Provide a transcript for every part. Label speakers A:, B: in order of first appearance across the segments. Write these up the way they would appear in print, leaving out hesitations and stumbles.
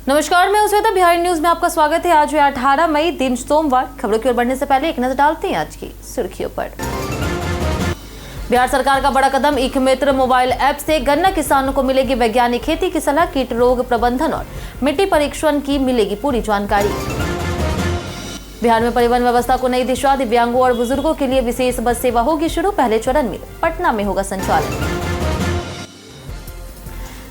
A: नमस्कार, मैं श्वेता। बिहार न्यूज में आपका स्वागत है। आज है 18 मई, दिन सोमवार। खबरों की ओर बढ़ने से पहले एक नजर डालते हैं आज की सुर्खियों पर। बिहार सरकार का बड़ा कदम, ईख मित्र मोबाइल ऐप से गन्ना किसानों को मिलेगी वैज्ञानिक खेती की सलाह, कीट रोग प्रबंधन और मिट्टी परीक्षण की मिलेगी पूरी जानकारी। बिहार में परिवहन व्यवस्था को नई दिशा, दिव्यांगों और बुजुर्गों के लिए विशेष बस सेवा होगी शुरू। पहले चरण में पटना में होगा संचालन।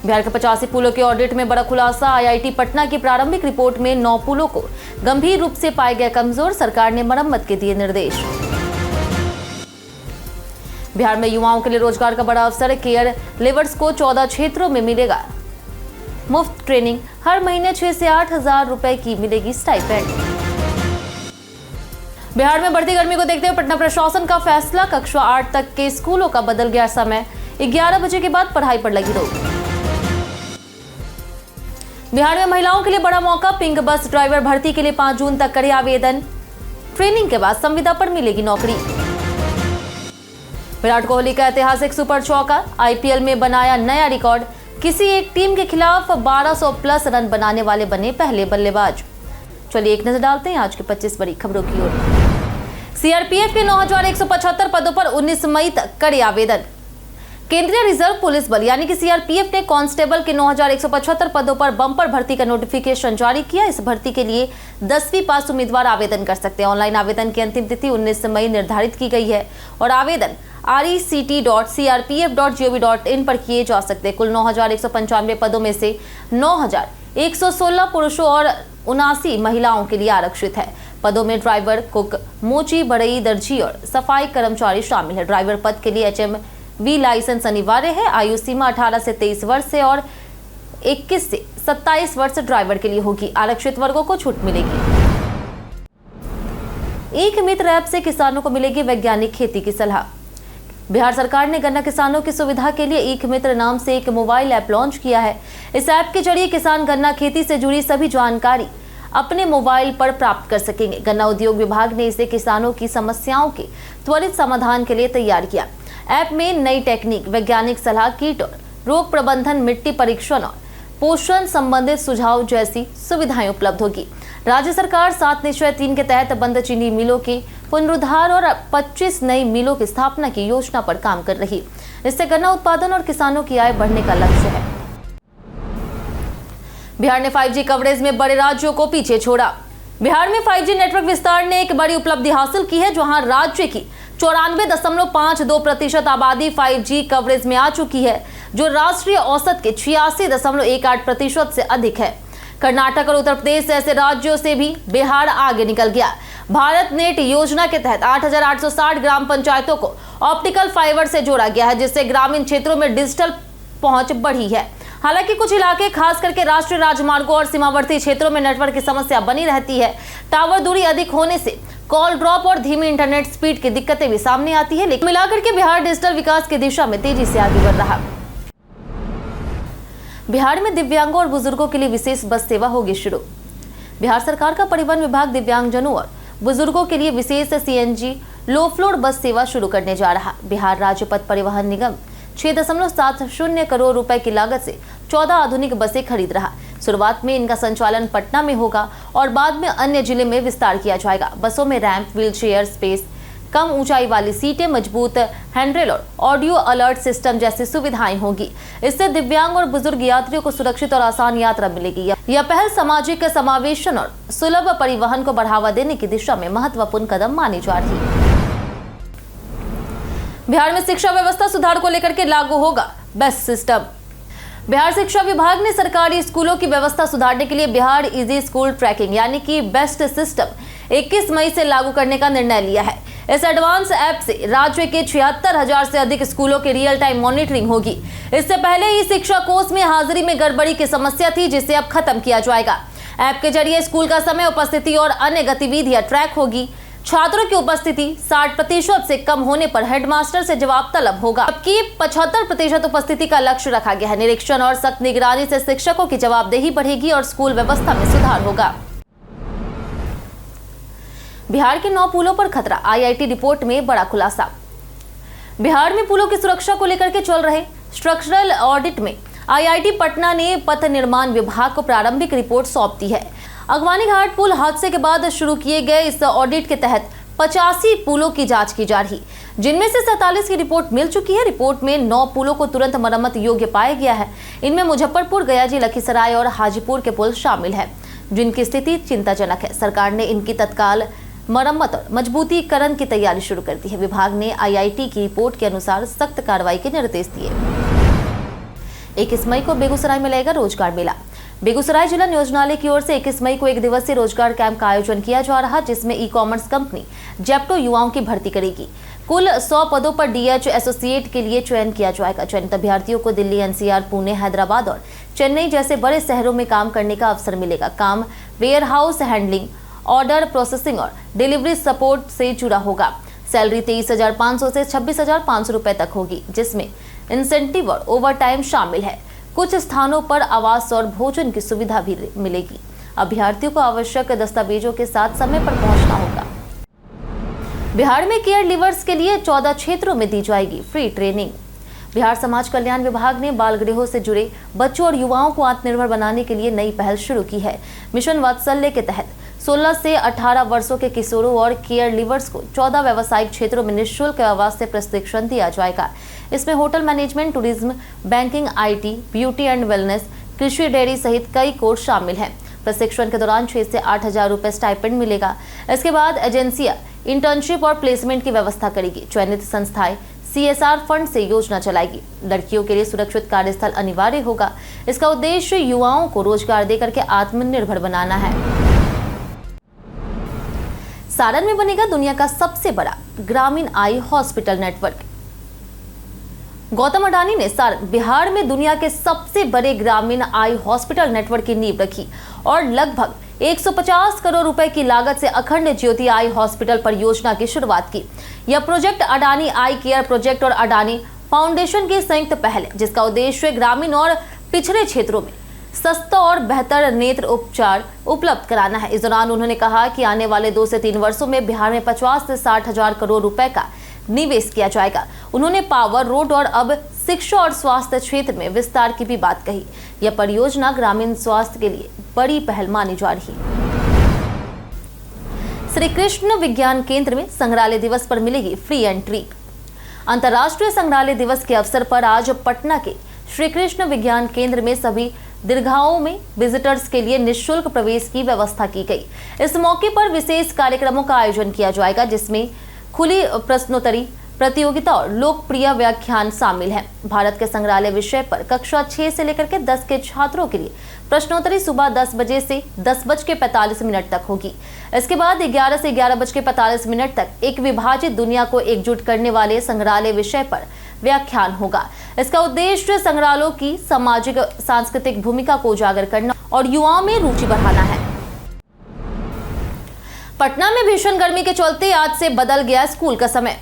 A: बिहार के 85 पुलों के ऑडिट में बड़ा खुलासा, आईआईटी पटना की प्रारंभिक रिपोर्ट में 9 पुलों को गंभीर रूप से पाए गए कमजोर, सरकार ने मरम्मत के दिए निर्देश। बिहार में युवाओं के लिए रोजगार का बड़ा अवसर, केयर लेवर्स को 14 क्षेत्रों में मिलेगा मुफ्त ट्रेनिंग, हर महीने 6 से 8 हजार रुपए की मिलेगी स्टाइपेंड। बिहार में बढ़ती गर्मी को देखते हुए पटना प्रशासन का फैसला, कक्षा 8 तक के स्कूलों का बदल गया समय, 11 बजे के बाद पढ़ाई पर लगी रोक। बिहार में महिलाओं के लिए बड़ा मौका, पिंक बस ड्राइवर भर्ती के लिए 5 जून तक करे आवेदन, ट्रेनिंग के बाद संविदा पर मिलेगी नौकरी। विराट कोहली का ऐतिहासिक सुपर चौका, आईपीएल में बनाया नया रिकॉर्ड, किसी एक टीम के खिलाफ 1200 प्लस रन बनाने वाले बने पहले बल्लेबाज। चलिए एक नजर डालते हैं आज की 25 बड़ी खबरों की ओर। सीआरपीएफ के 9175 पदों पर 19 मई तक करे आवेदन। केंद्रीय रिजर्व पुलिस बल यानी कि सीआरपीएफ ने कांस्टेबल के 9175 पदों पर बम्पर भर्ती का नोटिफिकेशन जारी किया। इस भर्ती के लिए 10वीं पास उम्मीदवार आवेदन कर सकते हैं। ऑनलाइन आवेदन की अंतिम तिथि 19 मई निर्धारित की गई है और आवेदन rect.crpf.gov.in पर किए जा सकते हैं। कुल 9195 पदों में से 9116 पुरुषों और 79 महिलाओं के लिए आरक्षित है। पदों में ड्राइवर, कुक, मोची, बढ़ई, दर्जी और सफाई कर्मचारी शामिल है। ड्राइवर पद के लिए HMV लाइसेंस अनिवार्य है। आयु सीमा 18 से 23 वर्ष से और 21 से 27 वर्ष ड्राइवर के लिए होगी। आरक्षित वर्गों को छूट मिलेगी। ईख मित्र ऐप से किसानों को मिलेगी वैज्ञानिक खेती की सलाह। बिहार सरकार ने गन्ना किसानों की सुविधा के लिए ईख मित्र नाम से एक मोबाइल ऐप लॉन्च किया है। इस ऐप के जरिए किसान गन्ना खेती से जुड़ी सभी जानकारी अपने मोबाइल पर प्राप्त कर सकेंगे। गन्ना उद्योग विभाग ने इसे किसानों की समस्याओं के त्वरित समाधान के लिए तैयार किया। ऐप में नई टेक्निक, वैज्ञानिक सलाह, कीट और रोग प्रबंधन, मिट्टी परीक्षण और पोषण संबंधित सुझाव जैसी सुविधाएं उपलब्ध होगी। राज्य सरकार 7 निश्चय 3 के तहत बंद चीनी मिलों के पुनरुद्धार और 25 नई मिलों की स्थापना की योजना पर काम कर रही। इससे गन्ना उत्पादन और किसानों की आय बढ़ने का लक्ष्य है। बिहार ने 5G कवरेज में बड़े राज्यों को पीछे छोड़ा। बिहार में 5G नेटवर्क विस्तार ने एक बड़ी उपलब्धि हासिल की है, जहां राज्य की 94.52% आबादी 5G कवरेज में आ चुकी है, जो राष्ट्रीय औसत के 86.18% से अधिक है। कर्नाटक और उत्तर प्रदेश जैसे राज्यों से भी बिहार आगे निकल गया। भारत नेट योजना के तहत 8860 ग्राम पंचायतों को ऑप्टिकल फाइबर से जोड़ा गया है, जिससे ग्रामीण क्षेत्रों में डिजिटल पहुंच बढ़ी है। हालांकि कुछ इलाके, खास करके राष्ट्रीय राजमार्गों और सीमावर्ती क्षेत्रों में नेटवर्क की समस्या बनी रहती है। टावर दूरी अधिक होने से कॉल ड्रॉप और धीमी इंटरनेट स्पीड की दिक्कतें भी सामने आती है, लेकिन मिलाकर के बिहार डिजिटल विकास की दिशा में तेजी से आगे बढ़ रहा। बिहार में दिव्यांगों और बुजुर्गों के लिए विशेष बस सेवा होगी शुरू। बिहार सरकार का परिवहन विभाग दिव्यांगजनों और बुजुर्गों के लिए विशेष CNG लो फ्लोर बस सेवा शुरू करने जा रहा। बिहार राज्य पथ परिवहन निगम 6.70 करोड़ रुपए की लागत से 14 आधुनिक बसें खरीद रहा। शुरुआत में इनका संचालन पटना में होगा और बाद में अन्य जिले में विस्तार किया जाएगा। बसों में रैंप, व्हीलचेयर स्पेस, कम ऊंचाई वाली सीटें, मजबूत हैंडरेल और ऑडियो अलर्ट सिस्टम जैसी सुविधाएं होगी। इससे दिव्यांग और बुजुर्ग यात्रियों को सुरक्षित और आसान यात्रा मिलेगी। यह पहल सामाजिक समावेशन और सुलभ परिवहन को बढ़ावा देने की दिशा में महत्वपूर्ण कदम मानी जा रही है। बिहार में शिक्षा व्यवस्था सुधार को लेकर के लागू होगा बेस्ट सिस्टम। बिहार शिक्षा विभाग ने सरकारी स्कूलों की व्यवस्था सुधारने के लिए बिहार इजी स्कूल ट्रैकिंग यानी कि बेस्ट सिस्टम 21 मई से लागू करने का निर्णय लिया है। इस एडवांस ऐप से राज्य के 76,000 से अधिक स्कूलों की रियल टाइम मॉनिटरिंग होगी। इससे पहले ही शिक्षा कोष में हाजिरी में गड़बड़ी की समस्या थी, जिसे अब खत्म किया जाएगा। ऐप के जरिए स्कूल का समय, उपस्थिति और अन्य गतिविधियां ट्रैक होगी। छात्रों की उपस्थिति 60% से कम होने पर हेडमास्टर से जवाब तलब होगा, जबकि 75% उपस्थिति का लक्ष्य रखा गया है। निरीक्षण और सख्त निगरानी से शिक्षकों की जवाबदेही बढ़ेगी और स्कूल व्यवस्था में सुधार होगा। बिहार के 9 पुलों पर खतरा, आईआईटी रिपोर्ट में बड़ा खुलासा। बिहार में पुलों की सुरक्षा को लेकर के चल रहे स्ट्रक्चरल ऑडिट में आईआईटी पटना ने पथ निर्माण विभाग को प्रारंभिक रिपोर्ट सौंप दी है। अगवानी घाट पुल हादसे के बाद शुरू किए गए इस ऑडिट के तहत 85 पुलों की जांच की जा रही, जिनमें से 47 की रिपोर्ट मिल चुकी है। रिपोर्ट में 9 पुलों को तुरंत मरम्मत योग्य पाया गया है। इनमें मुजफ्फरपुर, गयाजी, लखीसराय और हाजीपुर के पुल शामिल है, जिनकी स्थिति चिंताजनक है। सरकार ने इनकी तत्काल मरम्मत और मजबूतीकरण की तैयारी शुरू कर दी है। विभाग ने आईआईटी की रिपोर्ट के अनुसार सख्त कार्रवाई के निर्देश दिए। 21 मई को बेगूसराय में लगेगा रोजगार मेला। बेगूसराय जिला नियोजनालय की ओर से 21 मई को एक दिवसीय रोजगार कैंप का आयोजन किया जा रहा, जिसमें ई कॉमर्स कंपनी जेप्टो युवाओं की भर्ती करेगी। कुल 100 पदों पर डीएच एसोसिएट के लिए चयन किया जाएगा। चयनित अभ्यर्थियों को दिल्ली, एनसीआर, पुणे, हैदराबाद और चेन्नई जैसे बड़े शहरों में काम करने का अवसर मिलेगा। काम warehouse handling, order processing और डिलीवरी सपोर्ट से जुड़ा होगा। सैलरी 23,500 से 26,500 रुपए तक होगी, जिसमें इंसेंटिव और ओवरटाइम शामिल है। कुछ स्थानों पर आवास और भोजन की सुविधा भी मिलेगी। अभ्यर्थियों को आवश्यक दस्तावेजों के साथ समय पर पहुंचना होगा। बिहार में केयर लीवर्स के लिए 14 क्षेत्रों में दी जाएगी फ्री ट्रेनिंग। बिहार समाज कल्याण विभाग ने बाल गृहों से जुड़े बच्चों और युवाओं को आत्मनिर्भर बनाने के लिए नई पहल शुरू की है। मिशन वात्सल्य के तहत 16 से 18 वर्षों के किशोरों और केयर लीवर्स को 14 व्यावसायिक क्षेत्रों में निःशुल्क आवास से प्रशिक्षण दिया जाएगा। इसमें hotel management, tourism, banking, IT, beauty and wellness, कृषि, डेयरी सहित कई कोर्स शामिल हैं। प्रशिक्षण के दौरान 6 से 8 हजार रुपए स्टाइपेंड मिलेगा। इसके बाद एजेंसियां इंटर्नशिप और प्लेसमेंट की व्यवस्था करेगी। चयनित संस्थाएं CSR फंड से योजना चलाएगी। लड़कियों के लिए सुरक्षित कार्यस्थल अनिवार्य होगा। इसका उद्देश्य युवाओं को रोजगार देकर के आत्मनिर्भर बनाना है। सारण में बनेगा दुनिया का सबसे बड़ा ग्रामीण eye hospital network. Gautam Adani ने सारण, बिहार में दुनिया के सबसे बड़े ग्रामीण आई हॉस्पिटल नेटवर्क की नींव रखी और लगभग 150 करोड़ रुपए की लागत से अखंड ज्योति आई हॉस्पिटल परियोजना की शुरुआत की। यह प्रोजेक्ट अडानी आई केयर प्रोजेक्ट और अडानी फाउंडेशन की संयुक्त पहल है, जिसका उद्देश्य ग्रामीण और पिछड़े क्षेत्रों में सस्ता और बेहतर नेत्र उपचार उपलब्ध कराना है। इस दौरान उन्होंने कहा कि आने वाले 2 से 3 वर्षों में बिहार में 50 से 60 हजार करोड़ रुपए का निवेश किया जाएगा। उन्होंने पावर, रोड और अब शिक्षा और स्वास्थ्य क्षेत्र में विस्तार की भी बात कही। यह परियोजना ग्रामीण स्वास्थ्य के लिए बड़ी पहल मानी जा रही है। श्री कृष्ण विज्ञान केंद्र में संग्रहालय दिवस पर मिलेगी फ्री एंट्री। अंतर्राष्ट्रीय संग्रहालय दिवस के अवसर पर आज पटना के श्री कृष्ण विज्ञान केंद्र में सभी दीर्घाओं में विजिटर्स के लिए निःशुल्क प्रवेश की व्यवस्था की गई। इस मौके पर विशेष कार्यक्रमों का आयोजन किया जाएगा, जिसमें खुली प्रश्नोत्तरी प्रतियोगिता और लोकप्रिय व्याख्यान शामिल हैं। भारत के संग्रहालय विषय पर कक्षा 6 से लेकर के 10 के छात्रों के लिए प्रश्नोत्तरी सुबह 10 बजे से 10:45 तक होगी। इसके बाद 11 से 11:45 तक एक विभाजित दुनिया को एकजुट करने वाले संग्रहालय विषय पर व्याख्यान होगा। इसका उद्देश्य संग्रहालयों की सामाजिक सांस्कृतिक भूमिका को उजागर करना और युवाओं में रुचि बढ़ाना है। पटना में भीषण गर्मी के चलते आज से बदल गया स्कूल का समय।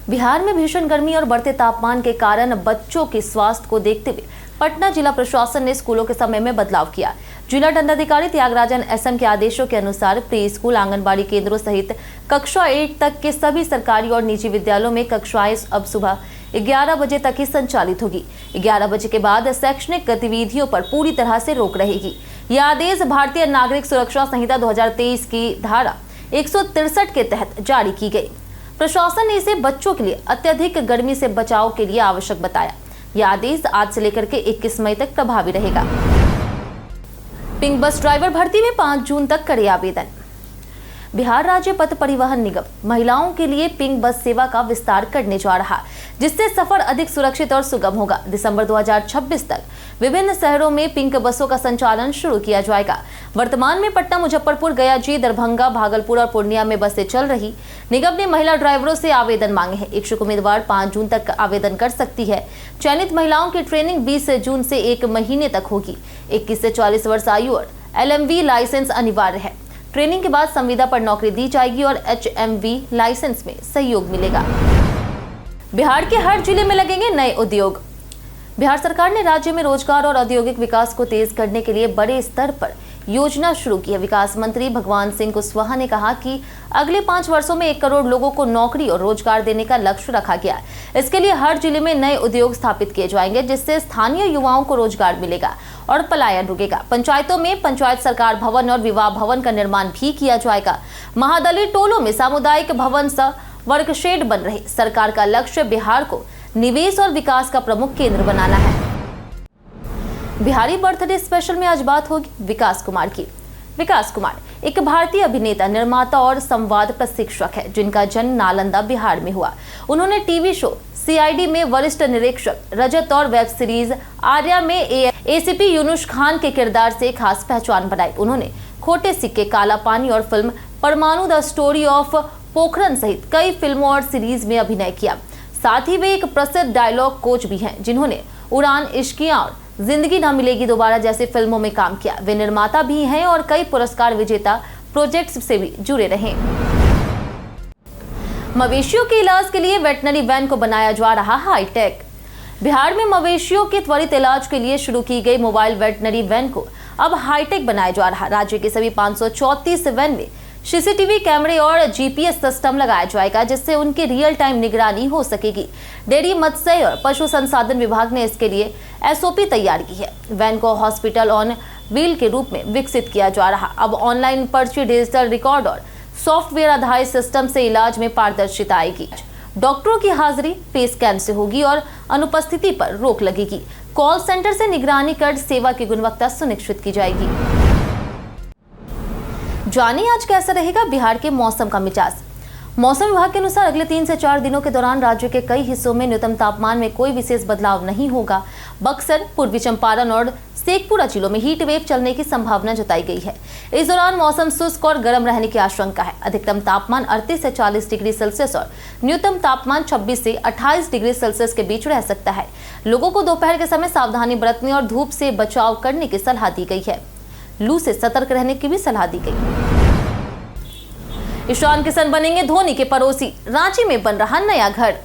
A: बिहार में भीषण गर्मी और बढ़ते तापमान के कारण बच्चों के स्वास्थ्य को देखते हुए पटना जिला प्रशासन ने स्कूलों के समय में बदलाव किया। जिला दंडाधिकारी त्यागराजन SM के आदेशों के अनुसार प्री स्कूल, आंगनबाड़ी केंद्रों सहित कक्षा 1 तक के सभी सरकारी और निजी विद्यालयों में कक्षाएं अब सुबह 11 बजे तक ही संचालित होगी। 11 बजे के बाद शैक्षणिक गतिविधियों पर पूरी तरह से रोक रहेगी। यह आदेश भारतीय नागरिक सुरक्षा संहिता 2023 की धारा 163 के तहत जारी की गई। प्रशासन ने इसे बच्चों के लिए अत्यधिक गर्मी से बचाव के लिए आवश्यक बताया। यह आदेश आज से लेकर के 21 मई तक प्रभावी रहेगा। पिंक बस ड्राइवर भर्ती में 5 जून तक करे आवेदन। बिहार राज्य पथ परिवहन निगम महिलाओं के लिए पिंक बस सेवा का विस्तार करने जा रहा, जिससे सफर अधिक सुरक्षित और सुगम होगा। दिसंबर 2026 तक विभिन्न शहरों में पिंक बसों का संचालन शुरू किया जाएगा। वर्तमान में पटना, मुजफ्फरपुर, गयाजी, दरभंगा, भागलपुर और पूर्णिया में बसें चल रही। निगम ने महिला ड्राइवरों से आवेदन मांगे हैं। इच्छुक उम्मीदवार 5 जून तक आवेदन कर सकती है। चयनित महिलाओं की ट्रेनिंग 20 जून से 1 महीने तक होगी। 21 से 40 वर्ष आयु और LMV लाइसेंस अनिवार्य है। ट्रेनिंग के बाद संविदा पर नौकरी दी जाएगी और HMV लाइसेंस में सहयोग मिलेगा। बिहार के हर जिले में लगेंगे नए उद्योग। बिहार सरकार ने राज्य में रोजगार और औद्योगिक विकास को तेज करने के लिए बड़े स्तर पर योजना शुरू की है। विकास मंत्री भगवान सिंह कुशवाहा ने कहा कि अगले 5 वर्षों में 1 करोड़ लोगों को नौकरी और रोजगार देने का लक्ष्य रखा गया है। इसके लिए हर जिले में नए उद्योग स्थापित किए जाएंगे, जिससे स्थानीय युवाओं को रोजगार मिलेगा और पलायन रुकेगा। पंचायतों में पंचायत सरकार भवन और विवाह भवन का निर्माण भी किया जाएगा। महादलित टोलों में सामुदायिक भवन सह वर्क शेड बन रहे। सरकार का लक्ष्य बिहार को निवेश और विकास का प्रमुख केंद्र बनाना है। बिहारी बर्थडे स्पेशल में आज बात होगी विकास कुमार की। विकास कुमार एक भारतीय अभिनेता, निर्माता और संवाद प्रशिक्षक है, जिनका जन्म नालंदा, बिहार में हुआ। उन्होंने टीवी शो CID में वरिष्ठ निरीक्षक रजत और वेब सीरीज आर्या में ACP यूनुस खान के किरदार से खास पहचान बनाई। उन्होंने खोटे सिक्के, काला पानी और फिल्म परमाणु द स्टोरी ऑफ पोखरन सहित कई फिल्मों और सीरीज में अभिनय किया। साथ ही वे एक प्रसिद्ध डायलॉग कोच भी हैं, जिन्होंने उड़ान, इश्कियां और जिंदगी ना मिलेगी दोबारा जैसे फिल्मों में काम किया। वे निर्माता भी हैं और कई पुरस्कार विजेता प्रोजेक्ट्स से भी जुड़े रहे। मवेशियों के इलाज के लिए वेटनरी वैन को बनाया जा रहा हाईटेक। बिहार में मवेशियों के त्वरित इलाज के लिए शुरू की गई मोबाइल वेटनरी वैन को अब हाईटेक बनाया जा रहा। राज्य के सभी 534 वैन में CCTV कैमरे और GPS सिस्टम लगाया जाएगा, जिससे उनकी रियल टाइम निगरानी हो सकेगी। डेयरी, मत्स्य और पशु संसाधन विभाग ने इसके लिए SOP तैयार की है। वैन को हॉस्पिटल ऑन व्हील के रूप में विकसित किया जा रहा। अब ऑनलाइन पर्ची, डिजिटल रिकॉर्ड और सॉफ्टवेयर आधारित सिस्टम से इलाज में पारदर्शिता आएगी। डॉक्टरों की हाजिरी पे स्कैन से होगी और अनुपस्थिति पर रोक लगेगी। कॉल सेंटर से निगरानी कर सेवा की गुणवत्ता सुनिश्चित की जाएगी। जानिए आज कैसा रहेगा बिहार के मौसम का मिजाज। मौसम विभाग के अनुसार अगले 3 से 4 दिनों के दौरान राज्य के कई हिस्सों में न्यूनतम तापमान में कोई विशेष बदलाव नहीं होगा। बक्सर, पूर्वी चंपारण और शेखपुरा जिलों में हीट वेव चलने की संभावना जताई गई है। इस दौरान मौसम शुष्क और गर्म रहने की आशंका है। अधिकतम तापमान 38 से 40 डिग्री सेल्सियस और न्यूनतम तापमान 26 से 28 डिग्री सेल्सियस के बीच रह सकता है। लोगों को दोपहर के समय सावधानी बरतने और धूप से बचाव करने की सलाह दी गई है। लू से सतर्क रहने की भी सलाह दी गई। ईशान किशन बनेंगे धोनी के पड़ोसी, रांची में बन रहा नया घर।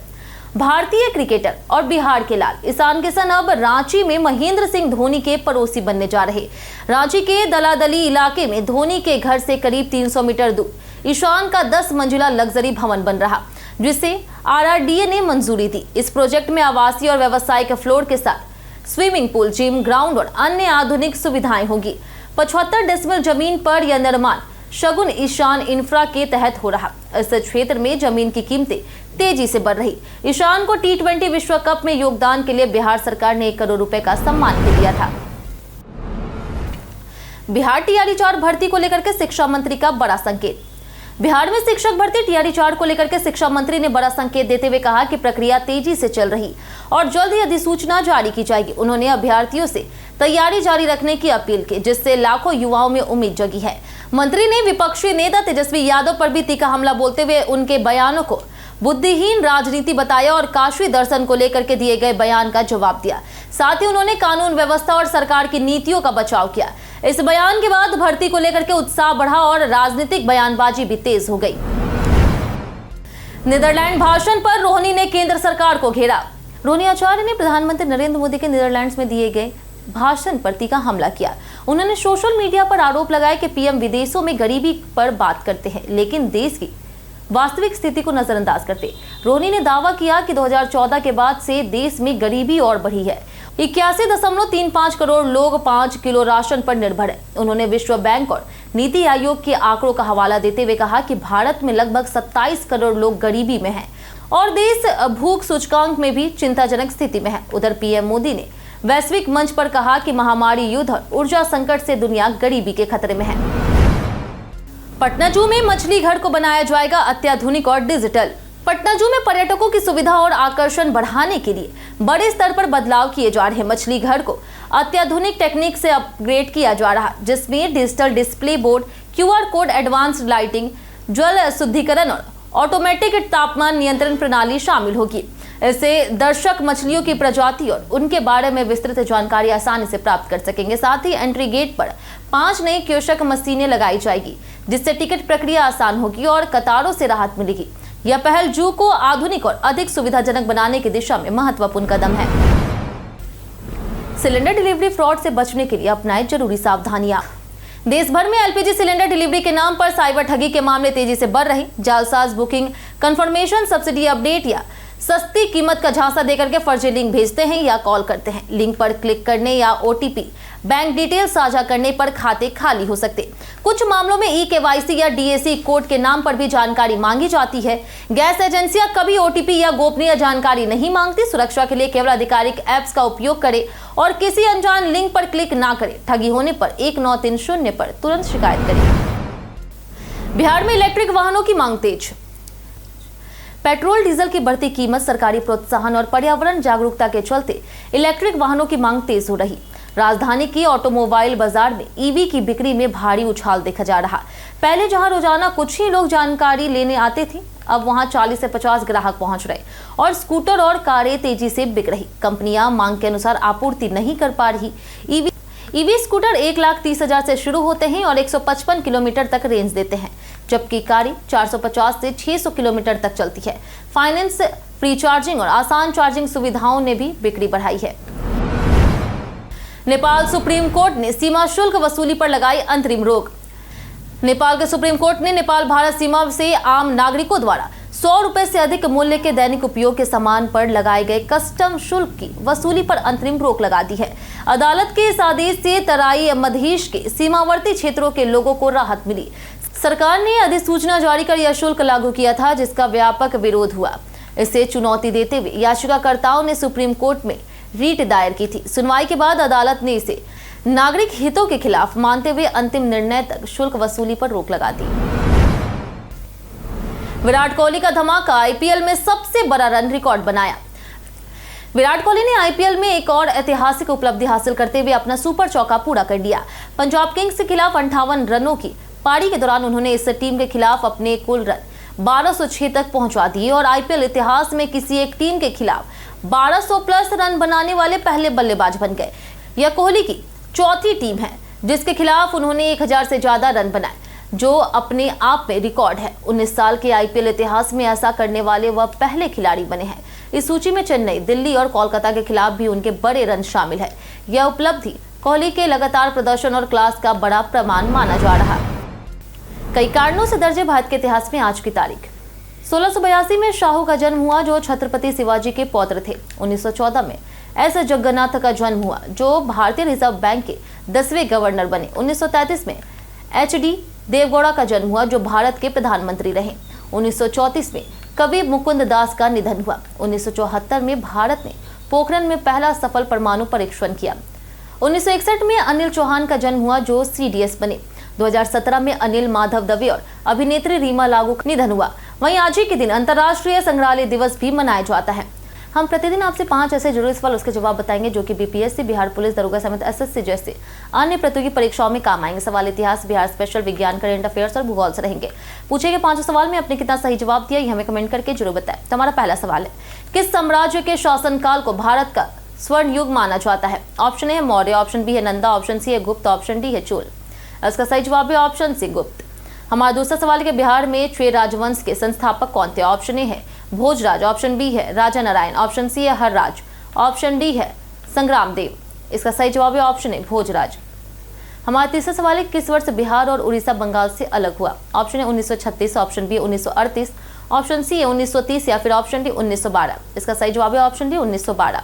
A: भारतीय क्रिकेटर और बिहार के लाल ईशान किशन अब रांची में महेंद्र सिंह धोनी के पड़ोसी बनने जा रहे। रांची के दलादली इलाके में धोनी के घर से करीब 300 मीटर दूर ईशान का 10 मंजिला लग्जरी भवन बन रहा, जिसे RRDA ने मंजूरी दी। इस प्रोजेक्ट में आवासीय और व्यावसायिक फ्लोर के साथ स्विमिंग पूल, जिम, ग्राउंड और अन्य आधुनिक सुविधाएं होगी। 75 डेसिमल जमीन पर यह निर्माण शगुन ईशान इंफ्रा के तहत हो रहा। इस क्षेत्र में जमीन की कीमतें तेजी से बढ़ रही। ईशान को T20 विश्व कप में योगदान के लिए बिहार सरकार ने 1 करोड़ रुपए का सम्मान भी दिया था। बिहार TRE-4 भर्ती को लेकर के शिक्षा मंत्री का बड़ा संकेत। बिहार में शिक्षक भर्ती TRE-4 को लेकर के शिक्षा मंत्री ने बड़ा संकेत देते हुए कहा कि प्रक्रिया तेजी से चल रही और जल्द ही अधिसूचना जारी की जाएगी। उन्होंने अभ्यर्थियों से तैयारी जारी रखने की अपील की, जिससे लाखों युवाओं में उम्मीद जगी है। मंत्री ने विपक्षी नेता तेजस्वी यादव पर भी तीखा हमला बोलते हुए उनके बयानों को बुद्धिहीन राजनीति बताया और काशी दर्शन को लेकर के दिए गए बयान का जवाब दिया। साथ ही उन्होंने कानून व्यवस्था और सरकार की नीतियों का बचाव किया। इस बयान के बाद भर्ती को लेकर के उत्साह बढ़ा और राजनीतिक बयानबाजी भी तेज हो गई। नीदरलैंड भाषण पर रोहिणी ने केंद्र सरकार को घेरा। रोहिणी आचार्य ने प्रधानमंत्री नरेंद्र मोदी के नीदरलैंड्स में दिए गए भाषण पर तीखा हमला किया। उन्होंने सोशल मीडिया पर आरोप लगाया कि पीएम विदेशों में गरीबी पर बात करते हैं, लेकिन देश की वास्तविक स्थिति को नजरअंदाज करते। रोहिणी ने दावा किया कि 2014 के बाद से देश में गरीबी और बढ़ी है। 81.35 करोड़ लोग 5 किलो राशन पर निर्भर हैं। उन्होंने विश्व बैंक और नीति आयोग के आंकड़ों का हवाला देते हुए कहा कि भारत में लगभग 27 करोड़ लोग गरीबी में हैं और देश भूख सूचकांक में भी चिंताजनक स्थिति में है। उधर पीएम मोदी ने वैश्विक मंच पर कहा कि महामारी, युद्ध और ऊर्जा संकट से दुनिया गरीबी के खतरे में है। पटना जू में मछली घर को बनाया जाएगा अत्याधुनिक और डिजिटल। पटना जू में पर्यटकों की सुविधा और आकर्षण बढ़ाने के लिए बड़े स्तर पर बदलाव किए जा रहे। मछली घर को अत्याधुनिक टेक्निक से अपग्रेड किया जा रहा, जिसमें digital display board, QR code, advance lighting, जल शुद्धिकरण और ऑटोमेटिक तापमान नियंत्रण प्रणाली शामिल होगी। इससे दर्शक मछलियों की प्रजाति और उनके बारे में विस्तृत जानकारी आसानी से प्राप्त कर सकेंगे। साथ ही एंट्री गेट पर 5 नई कियोस्क मशीनें लगाई जाएगी, जिससे टिकट प्रक्रिया आसान होगी और कतारों से राहत मिलेगी। यह पहल जू को आधुनिक और अधिक सुविधाजनक बनाने की दिशा में महत्वपूर्ण कदम है। सिलेंडर डिलीवरी फ्रॉड से बचने के लिए अपनाएं जरूरी सावधानियां। देश भर में एलपीजी सिलेंडर डिलीवरी के नाम पर साइबर ठगी के मामले तेजी से बढ़ रहे। जालसाज बुकिंग कंफर्मेशन, सब्सिडी अपडेट या सस्ती कीमत का झांसा देकर के फर्जी लिंक भेजते हैं या कॉल करते हैं। लिंक पर क्लिक करने या ओटीपी, बैंक डिटेल साझा करने पर खाते खाली हो सकते। कुछ मामलों में ई-केवाईसी या डीएसी कोड के नाम पर भी जानकारी मांगी जाती है। गैस एजेंसियां कभी ओटीपी या गोपनीय जानकारी नहीं मांगती। सुरक्षा के लिए केवल आधिकारिक ऐप्स का उपयोग करें और किसी अनजान लिंक पर क्लिक ना करें। ठगी होने पर 1930 पर तुरंत शिकायत करें। बिहार में इलेक्ट्रिक वाहनों की मांग तेज। पेट्रोल डीजल की बढ़ती कीमत, सरकारी प्रोत्साहन और पर्यावरण जागरूकता के चलते इलेक्ट्रिक वाहनों की मांग तेज हो रही। राजधानी की ऑटोमोबाइल बाजार में ईवी की बिक्री में भारी उछाल देखा जा रहा। पहले जहां रोजाना कुछ ही लोग जानकारी लेने आते थे, अब वहां 40 से 50 ग्राहक पहुंच रहे और स्कूटर और कारें तेजी से बिक रही। कंपनियां मांग के अनुसार आपूर्ति नहीं कर पा रही। ईवी स्कूटर 1,30,000 से शुरू होते हैं और 155 किलोमीटर तक रेंज देते हैं, जबकि कारें 450 से 600 किलोमीटर तक चलती है। फाइनेंस, फ्री चार्जिंग और आसान चार्जिंग सुविधाओं ने भी बिक्री बढ़ाई है। नेपाल सुप्रीम कोर्ट ने सीमा शुल्क वसूली पर लगाई अंतरिम रोक। नेपाल के सुप्रीम कोर्ट ने नेपाल भारत सीमा से आम नागरिकों द्वारा 100 रुपए से अधिक मूल्य के दैनिक उपयोग के सामान पर लगाए गए कस्टम शुल्क की वसूली पर अंतरिम रोक लगा दी है। अदालत के इस आदेश से तराई मधेश के सीमावर्ती क्षेत्रों के लोगों को राहत मिली। सरकार ने अधिसूचना जारी कर यह शुल्क लागू किया था, जिसका व्यापक विरोध हुआ। इसे चुनौती देते हुए याचिकाकर्ताओं ने सुप्रीम कोर्ट में रीट दायर की थी। सुनवाई के बाद अदालत ने इसे नागरिक हितों के खिलाफ मानते हुए अंतिम निर्णय तक शुल्क वसूली पर रोक लगा दी। विराट कोहली का धमाका, आईपीएल में सबसे बड़ा रन रिकॉर्ड बनाया। विराट कोहली ने आईपीएल में एक और ऐतिहासिक उपलब्धि हासिल करते हुए अपना सुपर चौका पूरा कर दिया। पंजाब किंग्स के खिलाफ 58 रनों की पारी के दौरान उन्होंने इस टीम के खिलाफ अपने कुल रन 1206 तक पहुंचा दिए और आईपीएल इतिहास में किसी एक टीम के खिलाफ 1200 प्लस रन बनाने वाले पहले बल्लेबाज बन गए। यह कोहली की चौथी टीम है जिसके खिलाफ उन्होंने 1000 से ज्यादा रन बनाए, जो अपने आप में रिकॉर्ड है। 19 साल के आईपीएल इतिहास में ऐसा करने वाले वह पहले खिलाड़ी बने हैं। इस सूची में चेन्नई, दिल्ली और कोलकाता के खिलाफ भी उनके बड़े रन शामिल है। यह उपलब्धि कोहली के लगातार प्रदर्शन और क्लास का बड़ा प्रमाण माना जा रहा है। कई कारणों से दर्ज है भारत के इतिहास में आज की तारीख। 1682 में शाहू का जन्म हुआ, जो छत्रपति शिवाजी के पौत्र थे। 1914 में एस जगन्नाथ का जन्म हुआ, जो भारतीय रिजर्व बैंक के 10वें गवर्नर बने। 1933 में एच.डी. देवगौड़ा का जन्म हुआ, जो भारत के प्रधानमंत्री रहे। 1934 में कवि मुकुंद दास का निधन हुआ। 1974 में भारत ने पोखरण में पहला सफल परमाणु परीक्षण किया। 1961 में अनिल चौहान का जन्म हुआ, जो सीडीएस बने। 2017 में अनिल माधव दवे और अभिनेत्री रीमा लागू का निधन हुआ। वहीं आज ही के दिन अंतर्राष्ट्रीय संग्रहालय दिवस भी मनाया जाता है। हम प्रतिदिन आपसे 5 ऐसे जरूरी सवाल उसके जवाब बताएंगे जो कि बीपीएससी, बिहार पुलिस दरोगा समेत एसएससी जैसे अन्य प्रतियोगी परीक्षाओं में काम आएंगे। सवाल इतिहास, बिहार स्पेशल, विज्ञान, करंट अफेयर्स और भूगोल से रहेंगे। पूछे गए 5 सवाल में आपने कितना सही जवाब दिया, ये हमें कमेंट करके जरूर बताएं। तो हमारा पहला सवाल है, किस साम्राज्य के शासनकाल को भारत का स्वर्ण युग माना जाता है? ऑप्शन ए है मौर्य, ऑप्शन बी है नंदा, ऑप्शन सी है गुप्त, ऑप्शन डी है चोल। इसका सही जवाब है ऑप्शन सी गुप्त। हमारा दूसरा सवाल है, बिहार में 6 राजवंश के संस्थापक कौन थे? ऑप्शन ए है भोजराज, ऑप्शन बी है राजा नारायण, ऑप्शन सी है हरराज, ऑप्शन डी है संग्राम देव। इसका सही जवाब है ऑप्शन ए भोजराज। हमारा तीसरा सवाल है, किस वर्ष बिहार और उड़ीसा बंगाल से अलग हुआ? ऑप्शन है 1936, ऑप्शन बी 1938, ऑप्शन सी है 1930 या फिर ऑप्शन डी 1912। इसका सही जवाब है ऑप्शन डी 1912।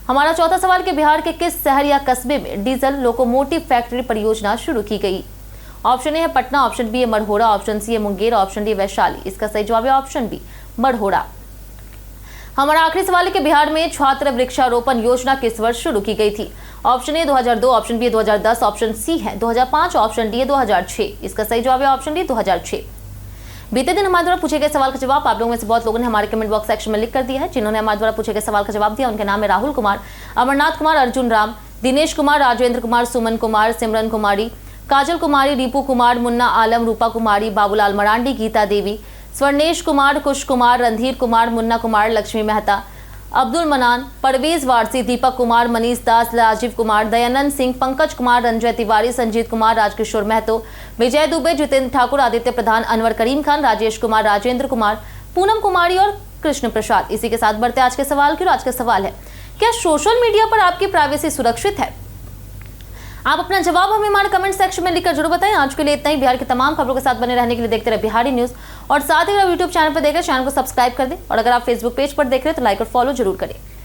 A: हमारा चौथा सवाल के बिहार के किस शहर या कस्बे में डीजल लोकोमोटिव फैक्ट्री परियोजना शुरू की गई? ऑप्शन ए है पटना, ऑप्शन बी है मढ़ौरा, ऑप्शन सी है मुंगेर, ऑप्शन डी वैशाली। इसका सही जवाब है ऑप्शन बी मढ़ौरा। हमारा आखिरी सवाल है कि बिहार में छात्र वृक्षारोपण योजना किस वर्ष शुरू की गई थी? Option A 2002, option B 2010, option C है 2005, ऑप्शन डी है 2006। इसका सही जवाब है ऑप्शन डी 2006। बीते दिन हमारे द्वारा पूछे गए सवाल का जवाब आप लोगों में से बहुत लोगों ने हमारे कमेंट बॉक्स सेक्शन में लिख कर दिया है। जिन्होंने हमारे द्वारा पूछे गए सवाल का जवाब दिया उनके नाम है राहुल कुमार, अमरनाथ कुमार, अर्जुन राम, दिनेश कुमार, राजेंद्र कुमार, सुमन कुमार, सिमरन कुमारी, काजल कुमारी, रिपू कुमार, मुन्ना आलम, रूपा कुमारी, बाबूलाल मरांडी, गीता देवी, स्वर्णेश कुमार, कुश कुमार, रणधीर कुमार, मुन्ना कुमार, लक्ष्मी मेहता, अब्दुल मनान, परवेज वारसी, दीपक कुमार, मनीष दास, राजीव कुमार, दयानंद सिंह, पंकज कुमार, रंजय तिवारी, संजीत कुमार, राजकिशोर महतो, विजय दुबे, जितेंद्र ठाकुर, आदित्य प्रधान, अनवर करीम खान, राजेश कुमार, राजेंद्र कुमार, पूनम कुमारी और कृष्ण प्रसाद। इसी के साथ बढ़ते आज के सवाल की। आज का सवाल है, क्या सोशल मीडिया पर आपकी प्राइवेसी सुरक्षित है? आप अपना जवाब हमें हमारे कमेंट सेक्शन में लिखकर जरूर बताएं। आज के लिए इतना ही। बिहार की तमाम खबरों के साथ बने रहने के लिए देखते रहे बिहारी न्यूज, और साथ ही अगर यूट्यूब चैनल पर देख रहे हैं चैनल को सब्सक्राइब कर दें, और अगर आप फेसबुक पेज पर देख रहे हैं तो लाइक और फॉलो जरूर करें।